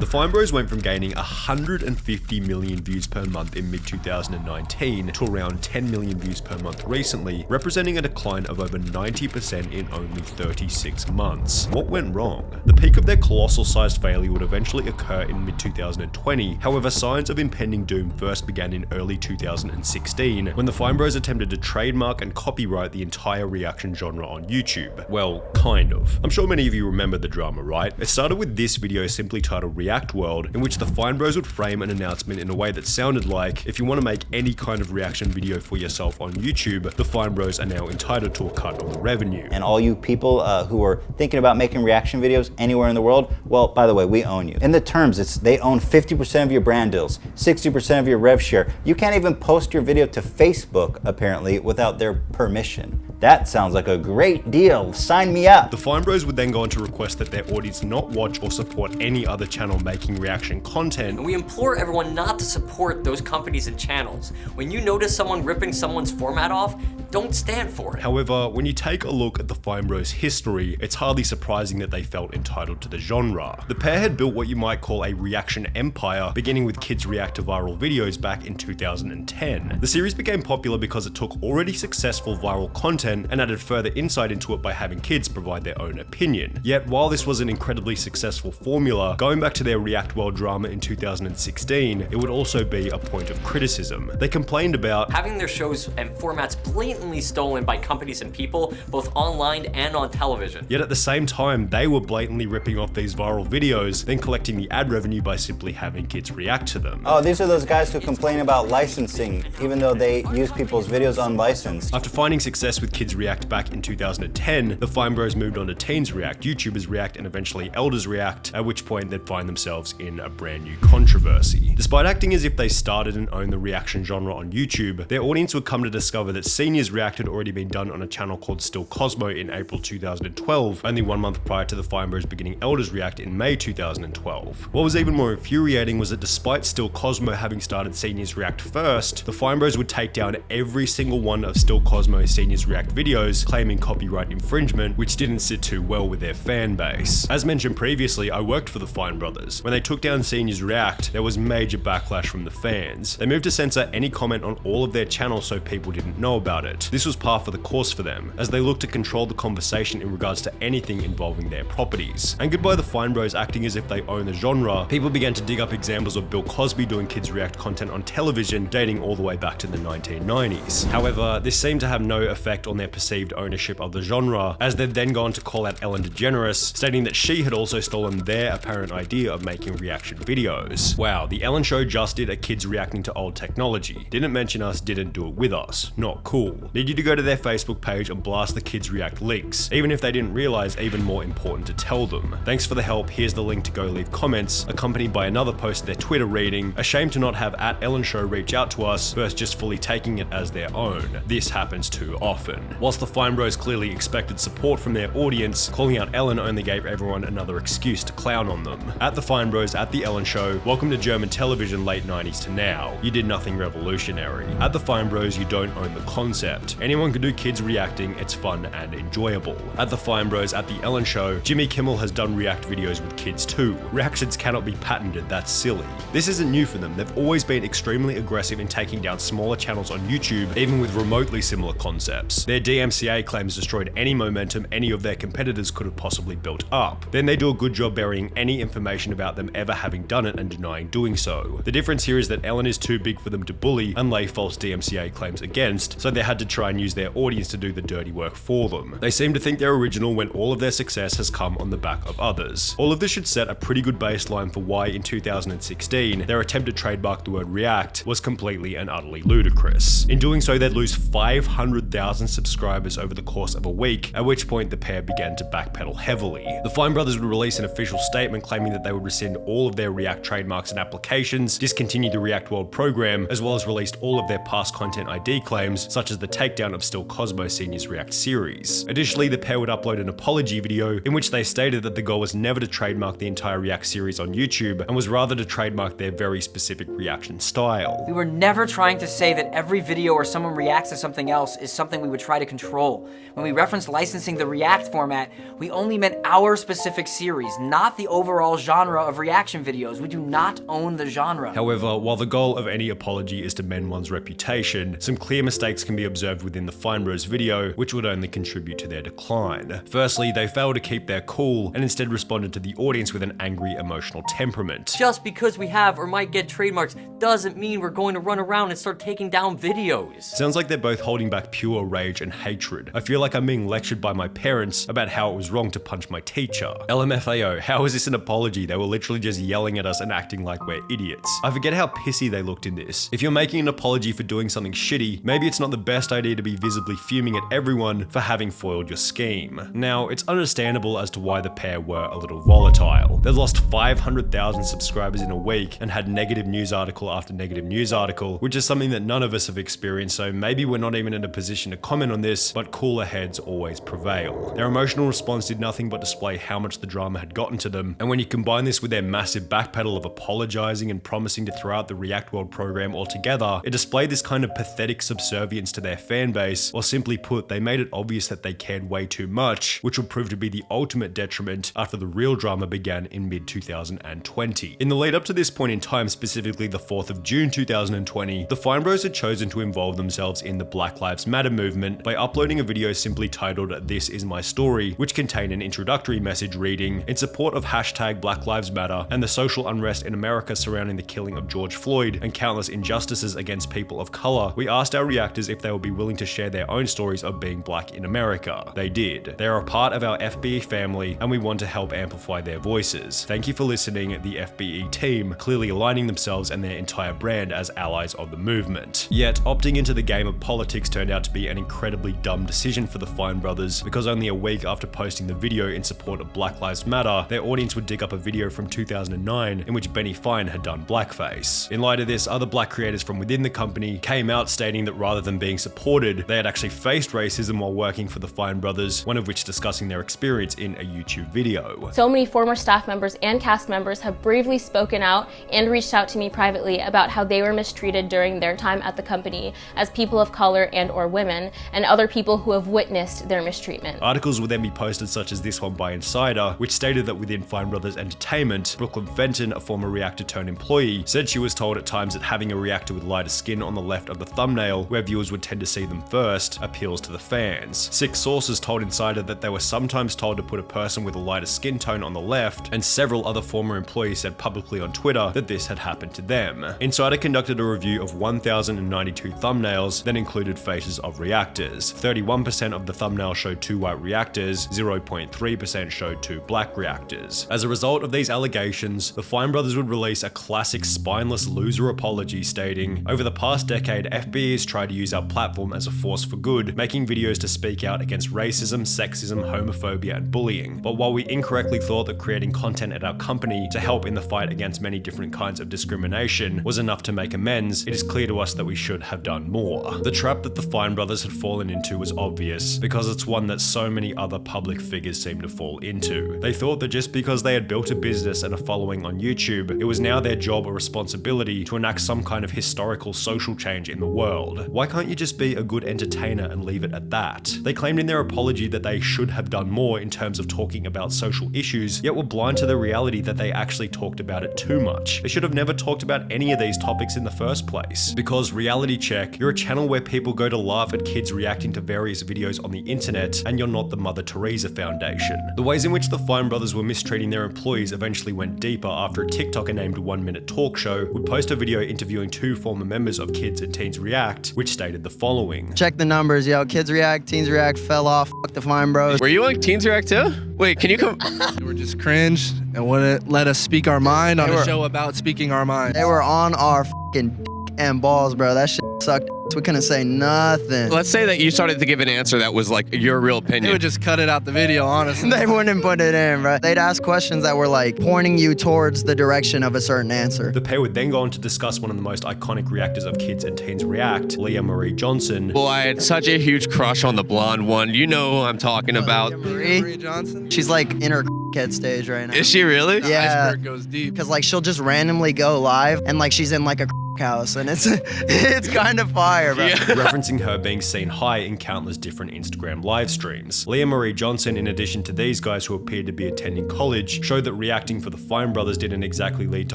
Fine Bros went from gaining 150 million views per month in mid-2019 to around 10 million views per month recently, representing a decline of over 90% in only 36 months. What went wrong? The peak of their colossal sized failure would eventually occur in mid-2020, however signs of impending doom first began in early 2016 when the Fine Bros attempted to trademark and copyright the entire reaction genre on YouTube. Well, kind of. I'm sure many of you remember the drama, right? It started with this video simply titled React World, in which the Fine Bros would frame an announcement in a way that sounded like, if you want to make any kind of reaction video for yourself on YouTube, the Fine Bros are now entitled to a cut of the revenue. And all you people who are thinking about making reaction videos anywhere in the world, well, by the way, we own you. In the terms, they own 50% of your brand deals, 60% of your rev share. You can't even post your video to Facebook, apparently, without their permission. That sounds like a great deal. Sign me up. The Fine Bros would then go on to request that their audience not watch or support any other channel making reaction content. And we implore everyone not to support those companies and channels. When you notice someone ripping someone's format off, don't stand for it. However, when you take a look at the Fine Bros' history, it's hardly surprising that they felt entitled to the genre. The pair had built what you might call a reaction empire, beginning with kids react to viral videos back in 2010. The series became popular because it took already successful viral content and added further insight into it by having kids provide their own opinion. Yet, while this was an incredibly successful formula, going back to their React World drama in 2016, it would also be a point of criticism. They complained about having their shows and formats blatantly stolen by companies and people, both online and on television. Yet at the same time, they were blatantly ripping off these viral videos, then collecting the ad revenue by simply having kids react to them. Oh, these are those guys who complain about licensing, even though they use people's videos unlicensed. After finding success with Kids React back in 2010, the Fine Bros moved on to Teens React, YouTubers React, and eventually Elders React, at which point they'd find themselves in a brand new controversy. Despite acting as if they started and owned the reaction genre on YouTube, their audience would come to discover that Seniors React had already been done on a channel called Still Cosmo in April 2012, only 1 month prior to the Fine Bros beginning Elders React in May 2012. What was even more infuriating was that despite Still Cosmo having started Seniors React first, the Fine Bros would take down every single one of Still Cosmo's Seniors React videos, claiming copyright infringement, which didn't sit too well with their fan base. As mentioned previously, I worked for the Fine Brothers. When they took down Seniors React, there was major backlash from the fans. They moved to censor any comment on all of their channels so people didn't know about it. This was par for the course for them, as they looked to control the conversation in regards to anything involving their properties. And goodbye the Fine Bros acting as if they own the genre, people began to dig up examples of Bill Cosby doing Kids React content on television dating all the way back to the 1990s. However, this seemed to have no effect on their perceived ownership of the genre, as they'd then gone to call out Ellen DeGeneres, stating that she had also stolen their apparent idea of making reaction videos. Wow, the Ellen Show just did a kids reacting to old technology. Didn't mention us, didn't do it with us. Not cool. Need you to go to their Facebook page and blast the Kids React links, even if they didn't realize even more important to tell them. Thanks for the help, here's the link to go leave comments, accompanied by another post their Twitter reading, ashamed to not have @EllenShow reach out to us, versus just fully taking it as their own. This happens too often. Whilst the Fine Bros clearly expected support from their audience, calling out Ellen only gave everyone another excuse to clown on them. At the Fine Bros, at the Ellen Show, welcome to German television late 90s to now. You did nothing revolutionary. At the Fine Bros, you don't own the concept. Anyone can do kids reacting, it's fun and enjoyable. At the Fine Bros, at the Ellen Show, Jimmy Kimmel has done react videos with kids too. Reactions cannot be patented, that's silly. This isn't new for them, they've always been extremely aggressive in taking down smaller channels on YouTube, even with remotely similar concepts. Their DMCA claims destroyed any momentum any of their competitors could have possibly built up. Then they do a good job burying any information about them ever having done it and denying doing so. The difference here is that Ellen is too big for them to bully and lay false DMCA claims against, so they had to try and use their audience to do the dirty work for them. They seem to think they're original when all of their success has come on the back of others. All of this should set a pretty good baseline for why in 2016 their attempt to trademark the word react was completely and utterly ludicrous. In doing so, they'd lose 500,000 subscribers over the course of a week, at which point the pair began to backpedal heavily. The Fine Brothers would release an official statement claiming that they would rescind all of their React trademarks and applications, discontinue the React World program, as well as released all of their past content ID claims, such as the takedown of Still Cosmo Sr.'s React series. Additionally, the pair would upload an apology video in which they stated that the goal was never to trademark the entire React series on YouTube and was rather to trademark their very specific reaction style. We were never trying to say that every video where someone reacts to something else is something we would try to control. When we referenced licensing the React format, we only meant our specific series, not the overall genre of reaction videos. We do not own the genre. However, while the goal of any apology is to mend one's reputation, some clear mistakes can be observed within the Fine Bros video, which would only contribute to their decline. Firstly, they failed to keep their cool and instead responded to the audience with an angry, emotional temperament. Just because we have or might get trademarks doesn't mean we're going to run around and start taking down videos. Sounds like they're both holding back pure rage and hatred. I feel like I'm being lectured by my parents about how it was wrong to punch my teacher. LMFAO, how is this an apology? They were literally just yelling at us and acting like we're idiots. I forget how pissy they looked in this. If you're making an apology for doing something shitty, maybe it's not the best idea to be visibly fuming at everyone for having foiled your scheme. Now, it's understandable as to why the pair were a little volatile. They lost 500,000 subscribers in a week and had negative news article after negative news article, which is something that none of us have experienced, so maybe we're not even in a position to comment on this, but cooler heads always prevail. Their emotional response did nothing but display how much the drama had gotten to them, and when you combine this with their massive backpedal of apologizing and promising to throw out the React World program altogether, it displayed this kind of pathetic subservience to their fan base, or simply put, they made it obvious that they cared way too much, which would prove to be the ultimate detriment after the real drama began in mid-2020. In the lead up to this point in time, specifically the 4th of June 2020, the Fine Bros had chosen to involve themselves in the Black Lives Matter movement by uploading a video simply titled "This Is My Story," which contained an introductory message reading, "In support of hashtag Black Lives Matter and the social unrest in America surrounding the killing of George Floyd and countless injustices against people of color, we asked our reactors if they would be willing to share their own stories of being black in America. They did. They are a part of our FBE family and we want to help amplify their voices. Thank you for listening, the FBE team," clearly aligning themselves and their entire brand as allies of the movement. Yet, opting into the game of politics turned out to be an incredibly dumb decision for the Fine Brothers, because only a week after posting the video in support of Black Lives Matter, their audience would dig up a video from 2009 in which Benny Fine had done blackface. In light of this, other black creators from within the company came out stating that rather than being supported, they had actually faced racism while working for the Fine Brothers, one of which discussing their experience in a YouTube video. So many former staff members and cast members have bravely spoken out and reached out to me privately about how they were mistreated during their time at the company as people of color and or women, and other people who have witnessed their mistreatment. Articles would then be posted such as this one by Insider, which stated that within Fine Brothers Entertainment, Brooklyn Fenton, a former reactor turned employee, said she was told at times that having a reactor with lighter skin on the left of the thumbnail, where viewers would tend to see them first, appeals to the fans. 6 sources told Insider that they were sometimes told to put a person with a lighter skin tone on the left, and several other former employees said publicly on Twitter that this had happened to them. Insider conducted a review of 1,092 thumbnails that included faces of reactors. 31% of the thumbnails showed 2 white reactors, 0.3% showed 2 black reactors. As a result of these allegations, the Fine Brothers would release a classic spineless loser apology stating, "Over the past decade, FBE has tried to use our platform as a force for good, making videos to speak out against racism, sexism, homophobia, and bullying. But while we incorrectly thought that creating content at our company to help in the fight against many different kinds of discrimination was enough to make amends, it is clear to us that we should have done more." The trap that the Fine Brothers had fallen into was obvious, because it's one that so many other public figures seem to fall into. They thought that just because they had built a business and a following on YouTube, it was now their job or responsibility to enact some kind of historical social change in the world. Why can't you just be a good entertainer and leave it at that? They claimed in their apology that they should have done more in terms of talking about social issues, yet were blind to the reality that they actually talked about it too much. They should have never talked about any of these topics in the first place. Because reality check, you're a channel where people go to laugh at kids reacting to various videos on the internet, and you're not the Mother Teresa Foundation. The ways in which the Fine Brothers were mistreating their employees eventually went deeper after a TikToker named 1 Minute Talk Show would post a video interviewing 2 former members of Kids and Teens React, which stated the following. "Check the numbers, yo. Kids React, Teens React fell off. Fuck the Fine Bros." Were you on Teens React too? Wait, can you come? We were just cringed and wouldn't let us speak our mind on a show about speaking our minds. They were on our fucking dick and balls, bro. That shit sucked. We couldn't say nothing. Let's say that you started to give an answer that was like your real They opinion. would just cut it out the video, honestly. They wouldn't put it in, right? They'd ask questions that were like pointing you towards the direction of a certain answer. The pair would then go on to discuss one of the most iconic reactors of Kids and Teens React, Leah Marie Johnson. Well, I had such a huge crush on the blonde one. You know who I'm talking about. Marie Johnson? She's like in her head stage right now. Is she really? Yeah. Iceberg goes deep. Because like she'll just randomly go live and like she's in like a house and it's kind of fire, bro. Yeah. Referencing her being seen high in countless different Instagram live streams. Leah Marie Johnson, in addition to these guys who appeared to be attending college, showed that reacting for the Fine Brothers didn't exactly lead to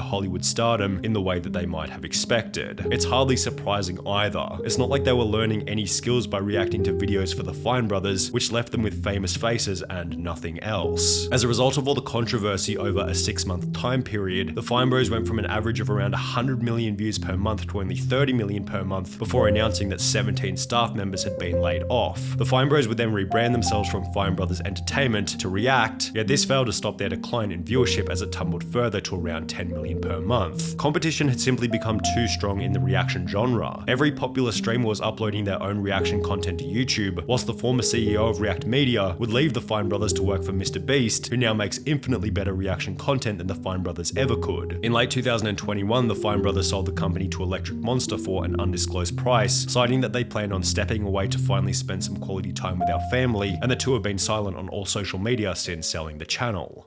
Hollywood stardom in the way that they might have expected. It's hardly surprising either. It's not like they were learning any skills by reacting to videos for the Fine Brothers, which left them with famous faces and nothing else. As a result of all the controversy over a 6-month time period, the Fine Bros went from an average of around 100 million views per month to only 30 million per month before announcing that 17 staff members had been laid off. The Fine Bros would then rebrand themselves from Fine Brothers Entertainment to React, yet this failed to stop their decline in viewership as it tumbled further to around 10 million per month. Competition had simply become too strong in the reaction genre. Every popular streamer was uploading their own reaction content to YouTube, whilst the former CEO of React Media would leave the Fine Brothers to work for Mr. Beast, who now makes infinitely better reaction content than the Fine Brothers ever could. In late 2021, the Fine Brothers sold the company to Electric Monster for an undisclosed price, citing that they planned on stepping away to finally spend some quality time with our family, and the two have been silent on all social media since selling the channel.